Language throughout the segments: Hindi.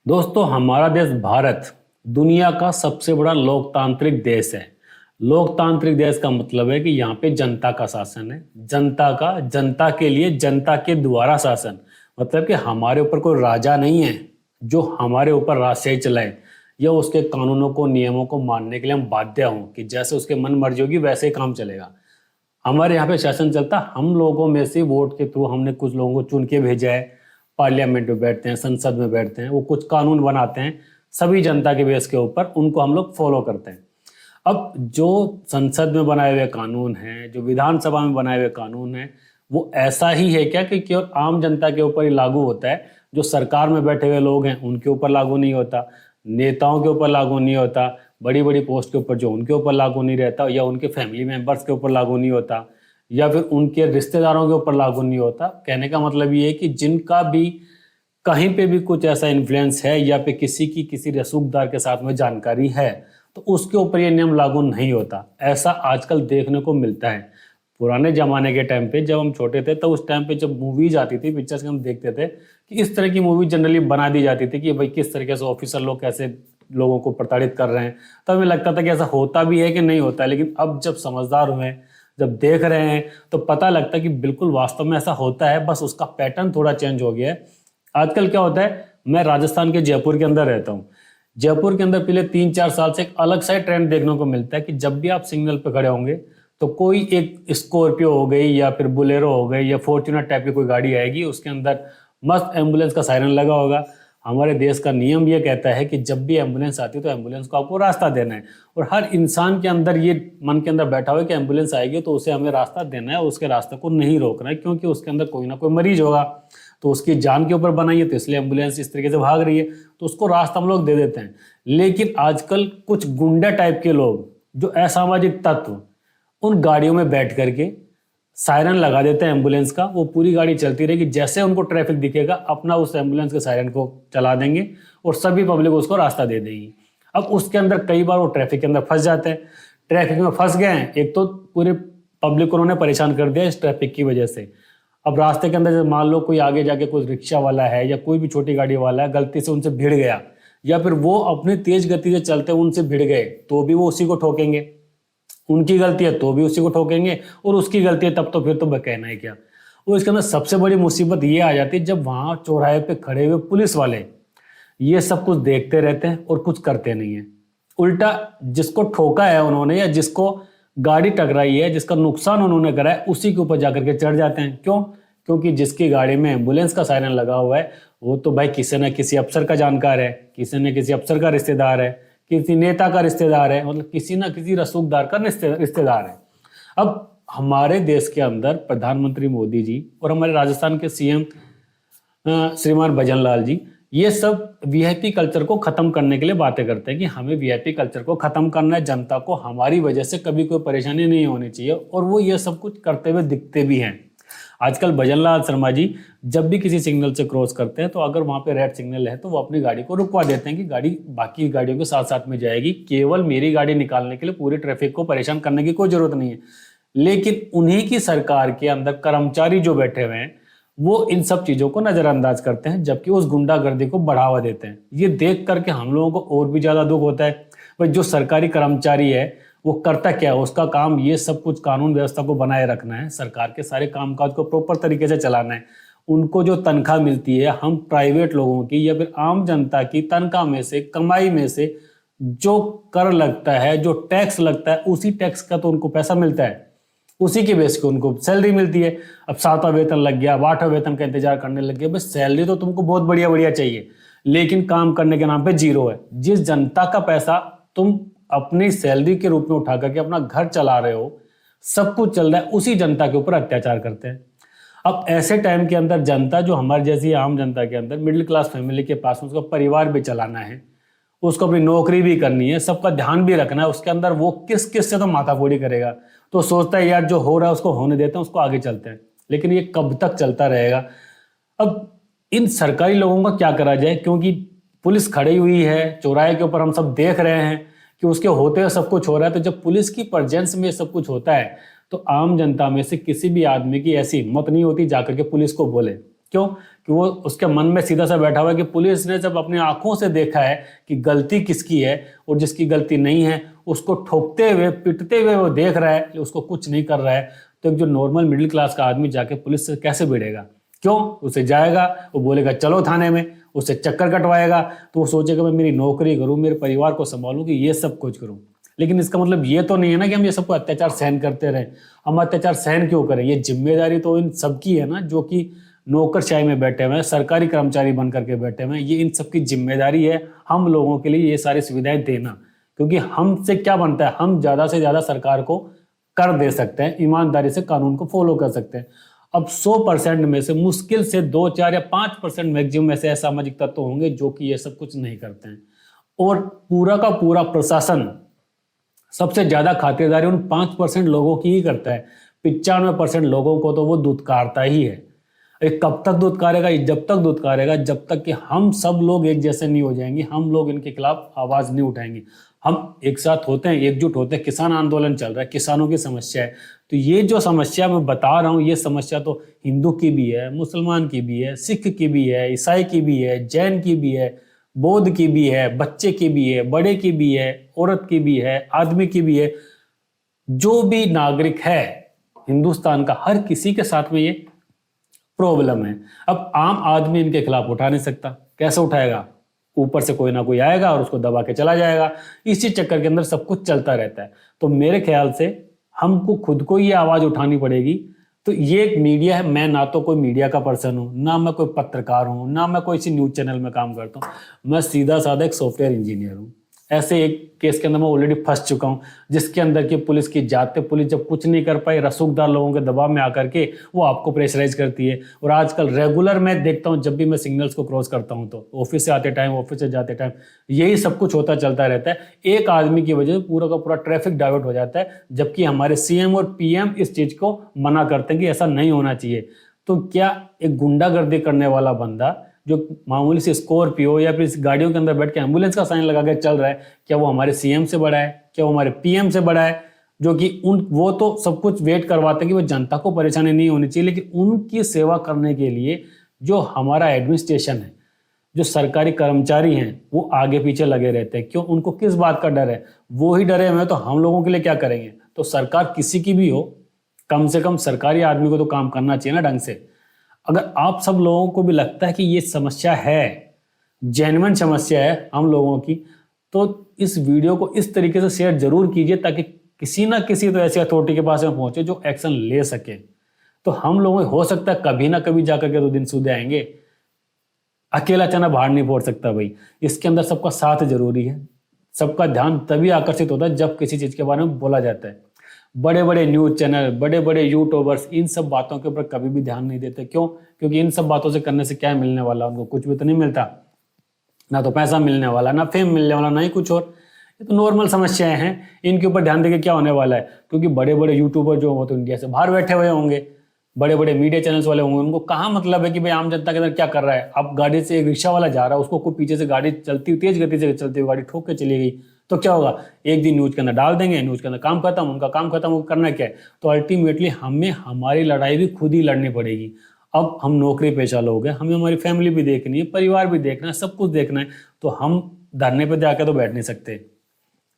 दोस्तों, हमारा देश भारत दुनिया का सबसे बड़ा लोकतांत्रिक देश है। लोकतांत्रिक देश का मतलब है कि यहाँ पे जनता का शासन है। जनता के लिए, जनता के द्वारा शासन। मतलब कि हमारे ऊपर कोई राजा नहीं है जो हमारे ऊपर राजशाही चलाए या उसके कानूनों को, नियमों को मानने के लिए हम बाध्य हों कि जैसे उसके मन मर्जी होगी वैसे ही काम चलेगा। हमारे यहाँ पे शासन चलता हम लोगों में से, वोट के थ्रू हमने कुछ लोगों को चुन के भेजा है। पार्लियामेंट में बैठते हैं, संसद में बैठते हैं, वो कुछ कानून बनाते हैं सभी जनता के बेस के ऊपर, उनको हम लोग फॉलो करते हैं। अब जो संसद में बनाए हुए कानून हैं, जो विधानसभा में बनाए हुए कानून हैं, वो ऐसा ही है क्या कि केवल आम जनता के ऊपर ही लागू होता है? जो सरकार में बैठे हुए लोग हैं उनके ऊपर लागू नहीं होता, नेताओं के ऊपर लागू नहीं होता, बड़ी बड़ी पोस्ट के ऊपर जो उनके ऊपर लागू नहीं रहता, या उनके फैमिली मेंबर्स के ऊपर लागू नहीं होता, या फिर उनके रिश्तेदारों के ऊपर लागू नहीं होता। कहने का मतलब ये है कि जिनका भी कहीं पे भी कुछ ऐसा इन्फ्लुएंस है या फिर किसी की किसी रसूखदार के साथ में जानकारी है तो उसके ऊपर ये नियम लागू नहीं होता। ऐसा आजकल देखने को मिलता है। पुराने जमाने के टाइम पे जब हम छोटे थे तो उस टाइम पे जब मूवीज आती थी, पिक्चर्स हम देखते थे कि इस तरह की मूवी जनरली बना दी जाती थी कि भाई किस तरीके से ऑफिसर लोग कैसे लोगों को प्रताड़ित कर रहे हैं। तब हमें लगता था कि ऐसा होता भी है कि नहीं होता है। लेकिन अब जब समझदार हुए, जब देख रहे हैं, तो पता लगता है कि बिल्कुल वास्तव में ऐसा होता है, बस उसका पैटर्न थोड़ा चेंज हो गया है। आजकल क्या होता है, मैं राजस्थान के जयपुर के अंदर रहता हूँ। जयपुर के अंदर पिछले 3-4 साल से एक अलग सा ट्रेंड देखने को मिलता है कि जब भी आप सिग्नल पे खड़े होंगे तो कोई एक स्कॉर्पियो हो गई या फिर बुलेरो हो गई या फॉर्च्यूनर टाइप की कोई गाड़ी आएगी, उसके अंदर मस्त एम्बुलेंस का सायरन लगा होगा। हमारे देश का नियम ये कहता है कि जब भी एम्बुलेंस आती है तो एम्बुलेंस को आपको रास्ता देना है, और हर इंसान के अंदर ये मन के अंदर बैठा हुआ है कि एम्बुलेंस आएगी तो उसे हमें रास्ता देना है, उसके रास्ते को नहीं रोकना है, क्योंकि उसके अंदर कोई ना कोई मरीज होगा तो उसकी जान के ऊपर बनाई है, तो इसलिए एम्बुलेंस इस तरीके से भाग रही है तो उसको रास्ता हम लोग दे देते हैं। लेकिन आजकल कुछ गुंडा टाइप के लोग, जो असामाजिक तत्व, उन गाड़ियों में बैठ करके सायरन लगा देते हैं एम्बुलेंस का। वो पूरी गाड़ी चलती रहेगी, जैसे उनको ट्रैफिक दिखेगा अपना उस एम्बुलेंस के सायरन को चला देंगे और सभी पब्लिक उसको रास्ता दे देगी। अब उसके अंदर कई बार वो ट्रैफिक के अंदर फंस जाते हैं। ट्रैफिक में फंस गए हैं, एक तो पूरे पब्लिक को उन्होंने परेशान कर दिया इस ट्रैफिक की वजह से। अब रास्ते के अंदर जब मान लो कोई आगे जाके कोई रिक्शा वाला है या कोई भी छोटी गाड़ी वाला है, गलती से उनसे भिड़ गया या फिर वो अपनी तेज गति से चलते उनसे भिड़ गए, तो भी वो उसी को ठोकेंगे। उनकी गलती है तो भी उसी को ठोकेंगे, और उसकी गलती है तब तो फिर तो कहना है क्या। और इसके अंदर सबसे बड़ी मुसीबत ये आ जाती है जब वहां चौराहे पे खड़े हुए पुलिस वाले ये सब कुछ देखते रहते हैं और कुछ करते नहीं है। उल्टा जिसको ठोका है उन्होंने या जिसको गाड़ी टकराई है, जिसका नुकसान उन्होंने करा है, उसी के ऊपर जाकर के चढ़ जाते हैं। क्यों? क्योंकि जिसकी गाड़ी में एम्बुलेंस का सायरन लगा हुआ है वो तो भाई किसी न किसी अफसर का जानकार है, किसी न किसी अफसर का रिश्तेदार है, किसी नेता का रिश्तेदार है, मतलब किसी न किसी रसूखदार का रिश्तेदार है। अब हमारे देश के अंदर प्रधानमंत्री मोदी जी और हमारे राजस्थान के सीएम श्रीमान भजनलाल जी, ये सब वीआईपी कल्चर को खत्म करने के लिए बातें करते हैं कि हमें वीआईपी कल्चर को खत्म करना है, जनता को हमारी वजह से कभी कोई परेशानी नहीं होनी चाहिए, और वो ये सब कुछ करते हुए दिखते भी हैं। आजकल भजनलाल शर्मा जी जब भी किसी सिग्नल से क्रॉस करते हैं तो अगर वहां पे रेड सिग्नल है तो वो अपनी गाड़ी को रुकवा देते हैं कि गाड़ी बाकी गाड़ियों के साथ साथ में जाएगी, केवल मेरी गाड़ी निकालने के लिए पूरी ट्रैफिक को परेशान करने की कोई जरूरत नहीं है। लेकिन उन्हीं की सरकार के अंदर कर्मचारी जो बैठे हुए हैं वो इन सब चीजों को नजरअंदाज करते हैं, जबकि उस गुंडागर्दी को बढ़ावा देते हैं। ये देख करके हम लोगों को और भी ज्यादा दुख होता है। भाई जो सरकारी कर्मचारी है वो करता क्या है? उसका काम ये सब कुछ कानून व्यवस्था को बनाए रखना है, सरकार के सारे कामकाज को प्रॉपर तरीके से चलाना है। उनको जो तनख्वाह मिलती है, हम प्राइवेट लोगों की या फिर आम जनता की तनख्वाह में से, कमाई में से जो कर लगता है, जो टैक्स लगता है, उसी टैक्स का तो उनको पैसा मिलता है, उसी के बेस पे उनको सैलरी मिलती है। अब 7वां वेतन लग गया, 8वां वेतन का इंतजार करने लग गया। बस सैलरी तो तुमको बहुत बढ़िया बढ़िया चाहिए, लेकिन काम करने के नाम पे जीरो है। जिस जनता का पैसा तुम अपनी सैलरी के रूप में उठा करके अपना घर चला रहे हो, सब कुछ चल रहा है, उसी जनता के ऊपर अत्याचार करते हैं। अब ऐसे टाइम के अंदर जनता, जो हमारे जैसी आम जनता के अंदर मिडिल क्लास फैमिली के पास उसका परिवार भी चलाना है, उसको अपनी नौकरी भी करनी है, सबका ध्यान भी रखना है, उसके अंदर वो किस किस से तो माथाफोड़ी करेगा, तो सोचता है यार जो हो रहा है उसको होने देते हैं, उसको आगे चलते हैं। लेकिन ये कब तक चलता रहेगा? अब इन सरकारी लोगों का क्या करा जाए, क्योंकि पुलिस खड़ी हुई है चौराहे के ऊपर, हम सब देख रहे हैं कि उसके होते हुए सब कुछ हो रहा है। तो जब पुलिस की प्रेजेंस में सब कुछ होता है तो आम जनता में से किसी भी आदमी की ऐसी हिम्मत नहीं होती जाकर के पुलिस को बोले। क्यों? कि वो उसके मन में सीधा सा बैठा हुआ है कि पुलिस ने जब अपनी आंखों से देखा है कि गलती किसकी है और जिसकी गलती नहीं है उसको ठोकते हुए पिटते हुए वो देख रहा है, उसको कुछ नहीं कर रहा है, तो एक जो नॉर्मल मिडिल क्लास का आदमी जाके पुलिस से कैसे भिड़ेगा? क्यों? उसे जाएगा, वो बोलेगा चलो थाने में, उससे चक्कर कटवाएगा, तो वो सोचेगा मैं मेरी नौकरी करूं, मेरे परिवार को संभालूं, कि ये सब कुछ करूं। लेकिन इसका मतलब ये तो नहीं है ना कि हम ये सबको अत्याचार सहन करते रहें। हम अत्याचार सहन क्यों करें? ये जिम्मेदारी तो इन सबकी है ना, जो कि नौकरशाही में बैठे हुए हैं, सरकारी कर्मचारी बन करके बैठे हुए हैं। ये इन सबकी जिम्मेदारी है हम लोगों के लिए ये सारी सुविधाएं देना, क्योंकि हमसे क्या बनता है? हम ज्यादा से ज्यादा सरकार को कर दे सकते हैं, ईमानदारी से कानून को फॉलो कर सकते हैं। अब 100% में से मुश्किल से 2, 4 या 5% मैक्सिमम ऐसे असामाजिक तत्व होंगे जो कि ये सब कुछ नहीं करते हैं। और पूरा का पूरा प्रशासन सबसे ज्यादा खातिरदारी उन 5% लोगों की ही करता है। 95% लोगों को तो वो दुत्कारता ही है। कब तक दुत्कारेगा? जब तक दुत्कारेगा जब तक कि हम सब लोग एक जैसे नहीं हो जाएंगे, हम लोग इनके खिलाफ आवाज नहीं उठाएंगे। हम एक साथ होते हैं, एकजुट होते हैं, किसान आंदोलन चल रहा है, किसानों की समस्या है। तो ये जो समस्या मैं बता रहा हूँ, ये समस्या तो हिंदू की भी है, मुसलमान की भी है, सिख की भी है, ईसाई की भी है, जैन की भी है, बौद्ध की भी है, बच्चे की भी है, बड़े की भी है, औरत की भी है, आदमी की भी है। जो भी नागरिक है हिंदुस्तान का, हर किसी के साथ में ये प्रॉब्लम है। अब आम आदमी इनके खिलाफ उठा नहीं सकता। कैसे उठाएगा? ऊपर से कोई ना कोई आएगा और उसको दबा के चला जाएगा। इसी चक्कर के अंदर सब कुछ चलता रहता है। तो मेरे ख्याल से हमको खुद को ये आवाज उठानी पड़ेगी। तो ये एक मीडिया है, मैं ना तो कोई मीडिया का पर्सन हूं, ना मैं कोई पत्रकार हूं, ना मैं कोई सी न्यूज चैनल में काम करता हूं। मैं सीधा साधा एक सॉफ्टवेयर इंजीनियर हूं। ऐसे एक केस के अंदर मैं ऑलरेडी फंस चुका हूं, जिसके अंदर की पुलिस की जाते, पुलिस जब कुछ नहीं कर पाई, रसूखदार लोगों के दबाव में आकर के वो आपको प्रेशराइज करती है। और आजकल रेगुलर मैं देखता हूं, जब भी मैं सिग्नल्स को क्रॉस करता हूं तो ऑफिस से आते टाइम, ऑफिस से जाते टाइम यही सब कुछ होता चलता रहता है। एक आदमी की वजह से पूरा का पूरा ट्रैफिक डाइवर्ट हो जाता है, जबकि हमारे सीएम और पीएम इस चीज को मना करते हैं कि ऐसा नहीं होना चाहिए। तो क्या एक गुंडागर्दी करने वाला बंदा जो मामूली से स्कॉर्पियो या फिर इस गाड़ियों के अंदर बैठ के एम्बुलेंस का साइन लगा के चल रहा है, क्या वो हमारे सीएम से बड़ा है? क्या वो हमारे पीएम से बड़ा है? जो कि वो तो सब कुछ वेट करवाते हैं कि वो जनता को परेशानी नहीं होनी चाहिए, लेकिन उनकी सेवा करने के लिए जो हमारा एडमिनिस्ट्रेशन है, जो सरकारी कर्मचारी हैं, वो आगे पीछे लगे रहते हैं। क्यों? उनको किस बात का डर है? वो ही डरे हुए हैं, तो हम लोगों के लिए क्या करेंगे? तो सरकार किसी की भी हो, कम से कम सरकारी आदमी को तो काम करना चाहिए ना ढंग से। अगर आप सब लोगों को भी लगता है कि ये समस्या है, जेन्युइन समस्या है हम लोगों की, तो इस वीडियो को इस तरीके से शेयर जरूर कीजिए, ताकि किसी ना किसी तो ऐसी अथॉरिटी के पास में पहुंचे जो एक्शन ले सके। तो हम लोगों हो सकता है कभी ना कभी जाकर के तो दिन सुधे आएंगे। अकेला चना बाहर नहीं फोड़ सकता भाई, इसके अंदर सबका साथ जरूरी है। सबका ध्यान तभी आकर्षित होता है जब किसी चीज के बारे में बोला जाता है। बड़े बड़े न्यूज चैनल, बड़े बड़े यूट्यूबर्स इन सब बातों के ऊपर कभी भी ध्यान नहीं देते। क्यों? क्योंकि इन सब बातों से करने से क्या मिलने वाला? उनको कुछ भी तो नहीं मिलता, ना तो पैसा मिलने वाला, ना फेम मिलने वाला, ना ही कुछ और। ये तो नॉर्मल समस्याएं हैं, इनके ऊपर ध्यान देके क्या होने वाला है? क्योंकि बड़े बड़े यूट्यूबर जो वो तो इंडिया से बाहर बैठे हुए होंगे, बड़े बड़े मीडिया चैनल्स वाले होंगे, उनको कहाँ मतलब है कि भाई आम जनता के अंदर क्या कर रहा है। अब गाड़ी से एक रिक्शा वाला जा रहा है, उसको कोई पीछे से गाड़ी चलती, तेज गति से चलती हुई गाड़ी ठोक के चली गई, तो क्या होगा? एक दिन न्यूज के अंदर डाल देंगे, न्यूज के अंदर काम खत्म, उनका काम खत्म, वो करना क्या है? तो अल्टीमेटली हमें हमारी लड़ाई भी खुद ही लड़नी पड़ेगी। अब हम नौकरी पेशा लोग हैं, हमें हमारी फैमिली भी देखनी है, परिवार भी देखना है, सब कुछ देखना है। तो हम धरने पे जाकर तो बैठ नहीं सकते,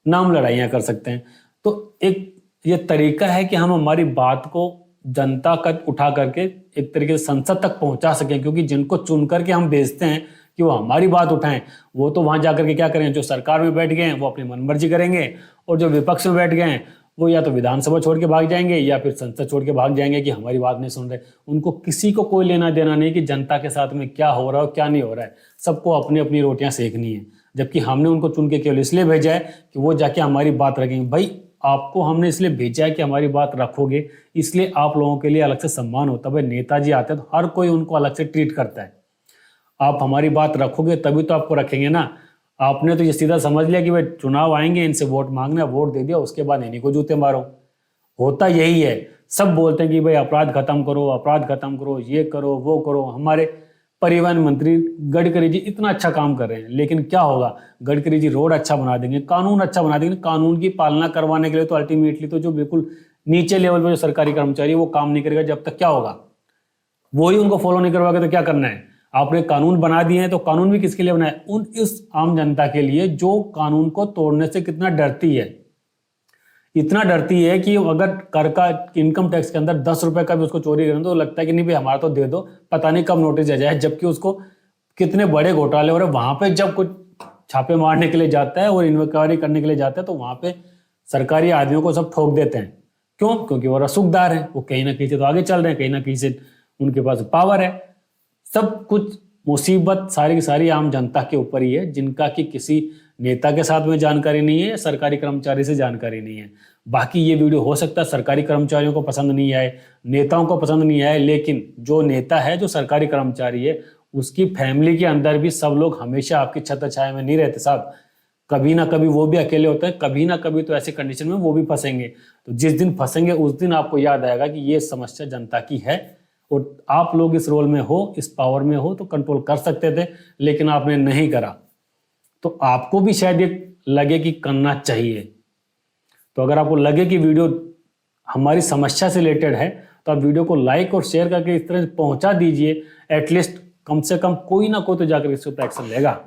ना हम लड़ाइयाँ कर सकते हैं। तो एक ये तरीका है कि हम हमारी बात को जनता का उठा करके एक तरीके से संसद तक पहुंचा सकें, क्योंकि जिनको चुन करके हम भेजते हैं कि वो हमारी बात उठाएं, वो तो वहां जाकर के क्या करें? जो सरकार में बैठ गए हैं वो अपनी मनमर्जी करेंगे, और जो विपक्ष में बैठ गए हैं वो या तो विधानसभा छोड़ के भाग जाएंगे या फिर संसद छोड़ के भाग जाएंगे कि हमारी बात नहीं सुन रहे। उनको किसी को कोई लेना देना नहीं कि जनता के साथ में क्या हो रहा है क्या नहीं हो रहा है। सबको अपनी अपनी रोटियां सेकनी है, जबकि हमने उनको चुन के केवल इसलिए भेजा है कि वो जाके हमारी बात रखेंगे। भाई आपको हमने इसलिए भेजा है कि हमारी बात रखोगे, इसलिए आप लोगों के लिए अलग से सम्मान होता है। भाई नेताजी आते हैं तो हर कोई उनको अलग से ट्रीट करता है। आप हमारी बात रखोगे तभी तो आपको रखेंगे ना। आपने तो ये सीधा समझ लिया कि भाई चुनाव आएंगे, इनसे वोट मांगना, वोट दे दिया, उसके बाद इन्हीं को जूते मारो। होता यही है। सब बोलते हैं कि भाई अपराध खत्म करो, अपराध खत्म करो, ये करो वो करो। हमारे परिवहन मंत्री गडकरी जी इतना अच्छा काम कर रहे हैं, लेकिन क्या होगा? गडकरी जी रोड अच्छा बना देंगे, कानून अच्छा बना देंगे, कानून की पालना करवाने के लिए तो अल्टीमेटली तो जो बिल्कुल नीचे लेवल पर जो सरकारी कर्मचारी है वो काम नहीं करेगा। जब तक क्या होगा? वो ही उनको फॉलो नहीं करवाएगा तो क्या करना है? आपने कानून बना दिए हैं, तो कानून भी किसके लिए बनाए? इस आम जनता के लिए जो कानून को तोड़ने से कितना डरती है। इतना डरती है कि अगर कर का इनकम टैक्स के अंदर 10 रुपए का भी उसको चोरी करना तो लगता है कि नहीं भाई हमारा तो दे दो, पता नहीं कब नोटिस आ जाए। जबकि उसको कितने बड़े घोटाले हो रहे, वहां पे जब कुछ छापे मारने के लिए जाता है और इंक्वायरी करने के लिए जाता है तो वहां पे सरकारी आदमियों को सब ठोक देते हैं। क्यों? क्योंकि वो रसूखदार हैं, वो कहीं ना कहीं से तो आगे चल रहे हैं, कहीं ना कहीं से उनके पास पावर है। सब कुछ मुसीबत सारी की सारी आम जनता के ऊपर ही है, जिनका कि किसी नेता के साथ में जानकारी नहीं है, सरकारी कर्मचारी से जानकारी नहीं है। बाकी ये वीडियो हो सकता है सरकारी कर्मचारियों को पसंद नहीं आए, नेताओं को पसंद नहीं आए, लेकिन जो नेता है, जो सरकारी कर्मचारी है, उसकी फैमिली के अंदर भी सब लोग हमेशा आपकी छत्र छाया में नहीं रहते साहब। कभी ना कभी वो भी अकेले होते हैं, कभी ना कभी तो ऐसे कंडीशन में वो भी फंसेंगे। तो जिस दिन फंसेंगे उस दिन आपको याद आएगा कि ये समस्या जनता की है और आप लोग इस रोल में हो, इस पावर में हो तो कंट्रोल कर सकते थे, लेकिन आपने नहीं करा। तो आपको भी शायद ये लगे कि करना चाहिए। तो अगर आपको लगे कि वीडियो हमारी समस्या से रिलेटेड है तो आप वीडियो को लाइक और शेयर करके इस तरह पहुंचा दीजिए। एटलीस्ट कम से कम कोई ना कोई तो जाकर इसके ऊपर एक्शन लेगा।